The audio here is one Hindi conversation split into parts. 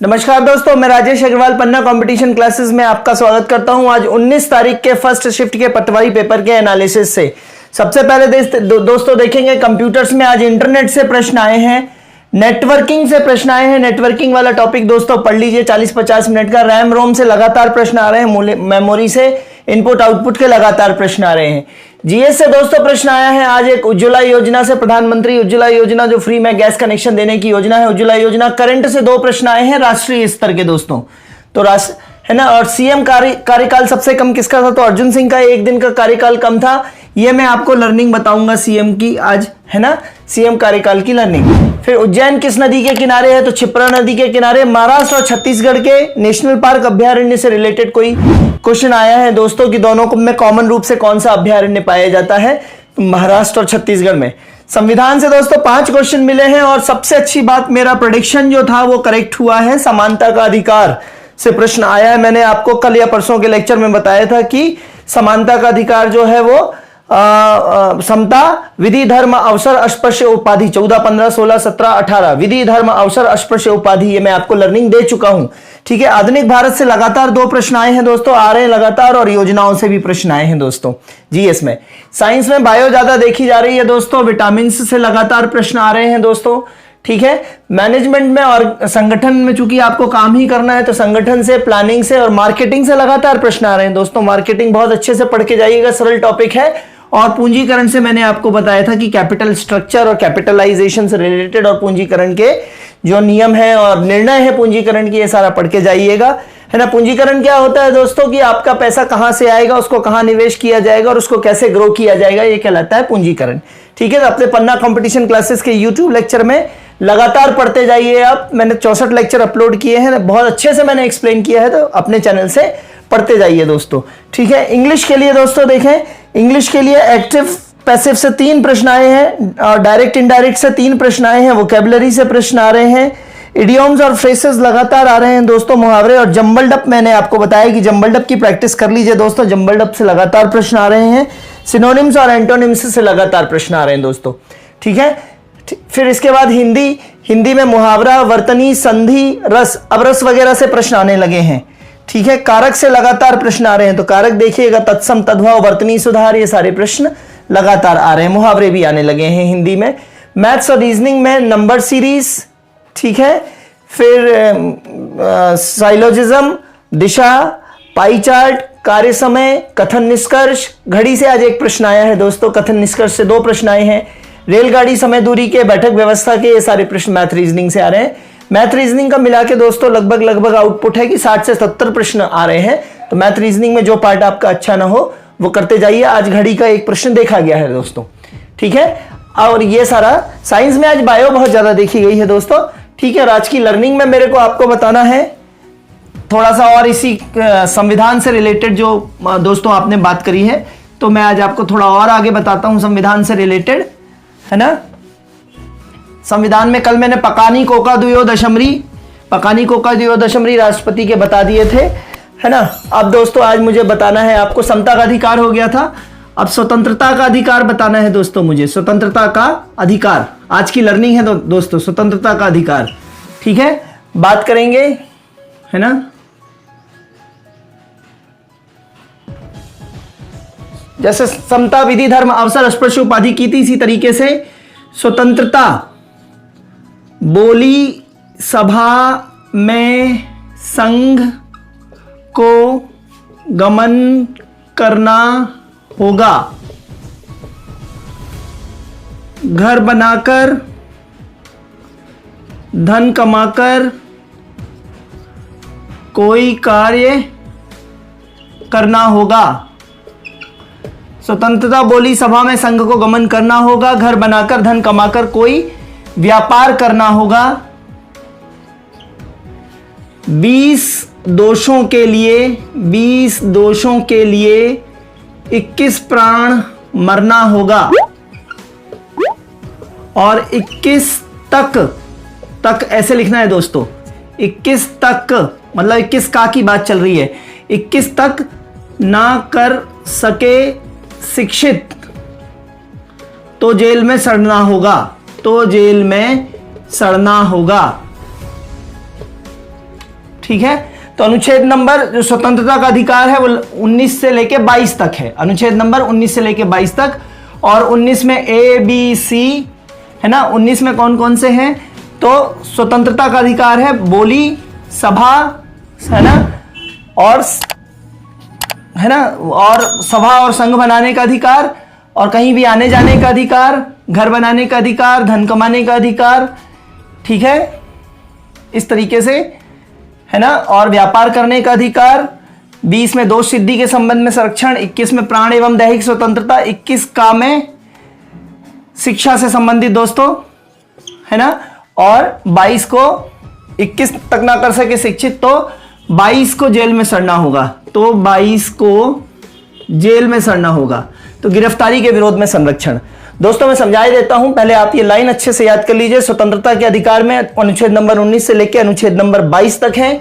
नमस्कार दोस्तों, मैं राजेश अग्रवाल पन्ना कंपटीशन क्लासेस में आपका स्वागत करता हूं। आज 19 तारीख के फर्स्ट शिफ्ट के पटवारी पेपर के एनालिसिस से सबसे पहले दोस्तों देखेंगे कंप्यूटर्स में आज इंटरनेट से प्रश्न आए हैं, नेटवर्किंग से प्रश्न आए हैं। नेटवर्किंग वाला टॉपिक दोस्तों पढ़ लीजिए, 40-50 मिनट का। रैम रोम से लगातार प्रश्न आ रहे हैं, मेमोरी से इनपुट आउटपुट के लगातार प्रश्न आ रहे हैं। जीएस से दोस्तों प्रश्न आया है आज एक उज्ज्वला योजना से, प्रधानमंत्री उज्ज्वला योजना जो फ्री में गैस कनेक्शन देने की योजना है, उज्ज्वला योजना। करंट से 2 प्रश्न आए हैं राष्ट्रीय स्तर के दोस्तों, तो है ना। और सीएम कार्यकाल सबसे कम किसका था, तो अर्जुन सिंह का 1 दिन का कार्यकाल कम था। ये मैं आपको लर्निंग बताऊंगा सीएम की आज, है ना, सीएम कार्यकाल की लर्निंग। फिर उज्जैन किस नदी के किनारे है, तो क्षिप्रा नदी के किनारे। महाराष्ट्र और छत्तीसगढ़ के नेशनल पार्क अभ्यारण्य से रिलेटेड कोई क्वेश्चन आया है दोस्तों कि दोनों में कॉमन रूप से कौन सा अभ्यारण्य पाया जाता है, महाराष्ट्र और छत्तीसगढ़ में। संविधान से दोस्तों 5 क्वेश्चन मिले हैं और सबसे अच्छी बात, मेरा प्रेडिक्शन जो था वो करेक्ट हुआ है। समानता का अधिकार से प्रश्न आया है। मैंने आपको कल या परसों के लेक्चर में बताया था कि समानता का अधिकार जो है वो समता, विधि, धर्म, अवसर, अस्पृश्य उपाधि 14, 15, 16, 17, 18 विधि, धर्म, अवसर, अस्पृश्य उपाधि, ये मैं आपको लर्निंग दे चुका हूं। ठीक है। आधुनिक भारत से लगातार 2 प्रश्न आए हैं दोस्तों, आ रहे हैं लगातार, और योजनाओं से भी प्रश्न आए हैं दोस्तों जीएस में। साइंस में बायो ज्यादा देखी जा रही है दोस्तों, विटामिन से लगातार प्रश्न आ रहे हैं दोस्तों। ठीक है। मैनेजमेंट में और संगठन में चूंकि आपको काम ही करना है, तो संगठन से, प्लानिंग से और मार्केटिंग से लगातार प्रश्न आ रहे हैं दोस्तों। मार्केटिंग बहुत अच्छे से पढ़ के जाइएगा, सरल टॉपिक है। और पूंजीकरण से मैंने आपको बताया था कि कैपिटल स्ट्रक्चर और कैपिटलाइजेशन से रिलेटेड और पूंजीकरण के जो नियम है और निर्णय है पूंजीकरण की, ये सारा पढ़ के जाइएगा, है ना। पूंजीकरण क्या होता है दोस्तों कि आपका पैसा कहां से आएगा, उसको कहां निवेश किया जाएगा और उसको कैसे ग्रो किया जाएगा, ये कहलाता है पूंजीकरण। ठीक है। तो अपने पन्ना कंपटीशन क्लासेस के यूट्यूब लेक्चर में लगातार पढ़ते जाइए आप। मैंने 64 लेक्चर अपलोड किए हैं, बहुत अच्छे से मैंने एक्सप्लेन किया है, तो अपने चैनल से पढ़ते जाइए दोस्तों। ठीक है। इंग्लिश के लिए दोस्तों देखें, इंग्लिश के लिए एक्टिव पैसिव से 3 प्रश्न आए हैं, और डायरेक्ट इनडायरेक्ट से 3 प्रश्न आए हैं, वोकैबुलरी से प्रश्न आ रहे हैं, इडियम्स और फ्रेसेस लगातार आ रहे हैं दोस्तों, मुहावरे और जंबल डप। मैंने आपको बताया कि जंबल डप की प्रैक्टिस कर लीजिए दोस्तों, जंबल डप से लगातार प्रश्न आ रहे हैं। सिनोनिम्स और एंटोनिम्स से लगातार प्रश्न आ रहे हैं दोस्तों। ठीक है। फिर इसके बाद हिंदी में मुहावरा, वर्तनी, संधि, रस, अवरस वगैरह से प्रश्न आने लगे हैं। ठीक है। कारक से लगातार प्रश्न आ रहे हैं, तो कारक देखिएगा, तत्सम, तद्भव, वर्तनी, सुधार, ये सारे प्रश्न लगातार आ रहे हैं। मुहावरे भी आने लगे हैं हिंदी में। मैथ्स और रीजनिंग में नंबर सीरीज, ठीक है। फिर साइलोजिज्म, दिशा, पाई चार्ट, कार्य समय, कथन निष्कर्ष। घड़ी से आज 1 प्रश्न आया है दोस्तों, कथन निष्कर्ष से 2 प्रश्न आए हैं। रेलगाड़ी समय दूरी के, बैठक व्यवस्था के, ये सारे प्रश्न मैथ रीजनिंग से आ रहे हैं। मैथ रीजनिंग का मिला के दोस्तों लगभग आउटपुट है कि 60 से 70 प्रश्न आ रहे हैं। तो मैथ रीजनिंग में जो पार्ट आपका अच्छा ना हो वो करते जाइए। आज घड़ी का 1 प्रश्न देखा गया है दोस्तों। ठीक है। और ये सारा साइंस में आज बायो बहुत ज्यादा देखी गई है दोस्तों। ठीक है। और आज की लर्निंग में मेरे को आपको बताना है थोड़ा सा और इसी संविधान से रिलेटेड जो दोस्तों आपने बात करी है, तो मैं आज आपको थोड़ा और आगे बताता हूं संविधान से रिलेटेड, है ना। संविधान में कल मैंने पकानी कोका दुयो दशमरी राष्ट्रपति के बता दिए थे, है ना। अब दोस्तों आज मुझे बताना है आपको, समता का अधिकार हो गया था, अब स्वतंत्रता का अधिकार बताना है दोस्तों मुझे। स्वतंत्रता का अधिकार आज की लर्निंग है दोस्तों, स्वतंत्रता का अधिकार। ठीक है। बात करेंगे, है ना। जैसे समता, विधि, धर्म, अवसर, अस्पृश्य उपाधि की थी, इसी तरीके से स्वतंत्रता, बोली सभा में संघ को गमन करना होगा, घर बनाकर, धन कमाकर कोई कार्य करना होगा। स्वतंत्रता, बोली सभा में संघ को गमन करना होगा, घर बनाकर, धन कमाकर कोई व्यापार करना होगा। 20 दोषों के लिए 21 प्राण मरना होगा, और 21 तक ऐसे लिखना है दोस्तों, 21 तक मतलब 21 का की बात चल रही है, 21 तक ना कर सके शिक्षित तो जेल में सड़ना होगा, ठीक है। तो अनुच्छेद नंबर जो स्वतंत्रता का अधिकार है वो 19 से लेके 22 तक है, अनुच्छेद नंबर 19 से लेके 22 तक। और 19 में ए बी सी है ना, 19 में कौन कौन से हैं, तो स्वतंत्रता का अधिकार है बोली, सभा है ना, और है ना, और सभा और संघ बनाने का अधिकार, और कहीं भी आने जाने का अधिकार, घर बनाने का अधिकार, धन कमाने का अधिकार, ठीक है, इस तरीके से है ना, और व्यापार करने का अधिकार। 20 में दोष सिद्धि के संबंध में संरक्षण, 21 में प्राण एवं दैहिक स्वतंत्रता, 21 का में शिक्षा से संबंधित दोस्तों है ना, और 22 को 21 तक ना कर सके शिक्षित तो 22 को जेल में सड़ना होगा, तो 22 को जेल में सड़ना होगा। तो गिरफ्तारी के विरोध में संरक्षण। दोस्तों मैं समझाई देता हूं, पहले आप ये लाइन अच्छे से याद कर लीजिए। स्वतंत्रता के अधिकार में अनुच्छेद नंबर 19 से लेकर अनुच्छेद नंबर 22 तक है।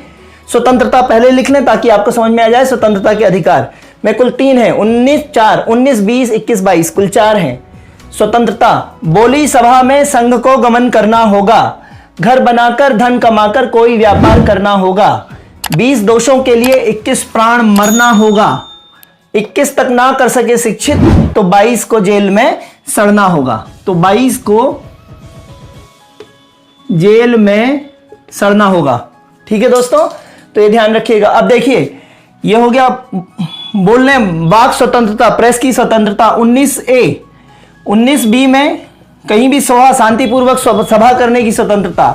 स्वतंत्रता पहले लिख लें ताकि आपको समझ में आ जाए। स्वतंत्रता के अधिकार में कुल 3 है, 19 20 21 22 कुल 4 हैं। स्वतंत्रता, बोली सभा में संघ को गमन करना होगा, घर बनाकर धन कमाकर कोई व्यापार करना होगा, 20 दोषों के लिए 21 प्राण मरना होगा, 21 तक ना कर सके शिक्षित तो 22 को जेल में सड़ना होगा, तो 22 को जेल में सड़ना होगा। ठीक है दोस्तों, तो ये ध्यान रखिएगा। अब देखिए ये हो गया बोलने वाक स्वतंत्रता, प्रेस की स्वतंत्रता। 19A 19B में कहीं भी सभा शांतिपूर्वक सभा करने की स्वतंत्रता,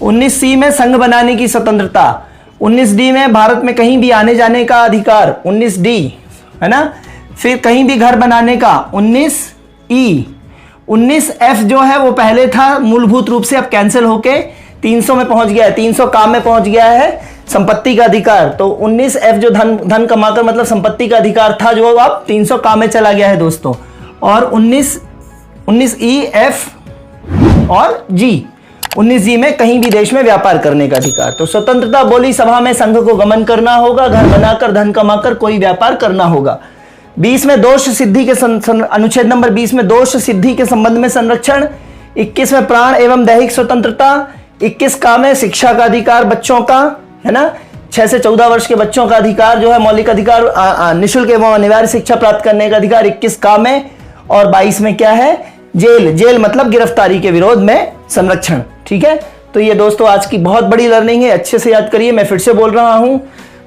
19C में संघ बनाने की स्वतंत्रता, 19D में भारत में कहीं भी आने जाने का अधिकार, 19D है ना, फिर कहीं भी घर बनाने का 19E, 19F जो है वो पहले था मूलभूत रूप से, अब कैंसिल होके 300 में पहुंच गया है, 300 काम में पहुंच गया है, संपत्ति का अधिकार। तो 19F जो धन कमाकर मतलब संपत्ति का अधिकार था जो अब 300 काम में चला गया है दोस्तों। और 19E F और G, 19G में कहीं भी देश में व्यापार करने का अधिकार। तो स्वतंत्रता, बोली सभा में संघ को गमन करना होगा, घर बनाकर धन कमाकर कोई व्यापार करना होगा। 20 में दोष सिद्धि के अनुच्छेद नंबर 20 में दोष सिद्धि के संबंध में संरक्षण, 21 में प्राण एवं दैहिक स्वतंत्रता, 21 का में शिक्षा का अधिकार बच्चों का है ना, 6 से 14 वर्ष के बच्चों का अधिकार जो है मौलिक अधिकार, निःशुल्क एवं अनिवार्य शिक्षा प्राप्त करने का अधिकार 21 का में। और 22 में क्या है, जेल मतलब गिरफ्तारी के विरोध में संरक्षण। ठीक है, तो ये दोस्तों आज की बहुत बड़ी लर्निंग है, अच्छे से याद करिए। मैं फिर से बोल रहा हूं,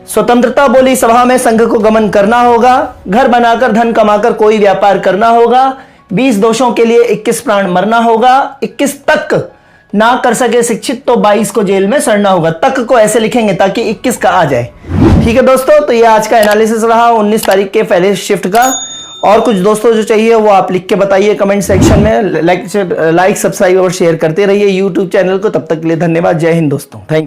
स्वतंत्रता, बोली सभा में संघ को गमन करना होगा, घर बनाकर धन कमाकर कोई व्यापार करना होगा, 20 दोषों के लिए 21 प्राण मरना होगा, 21 तक ना कर सके शिक्षित तो 22 को जेल में सड़ना होगा। तक को ऐसे लिखेंगे ताकि 21 का आ जाए। ठीक है दोस्तों, तो ये आज का एनालिसिस रहा 19 तारीख के पहले शिफ्ट का। और कुछ दोस्तों जो चाहिए वो आप लिख के बताइए कमेंट सेक्शन में। लाइक सब्सक्राइब और शेयर करते रहिए यूट्यूब चैनल को। तब तक के लिए धन्यवाद। जय हिंद दोस्तों, थैंक यू।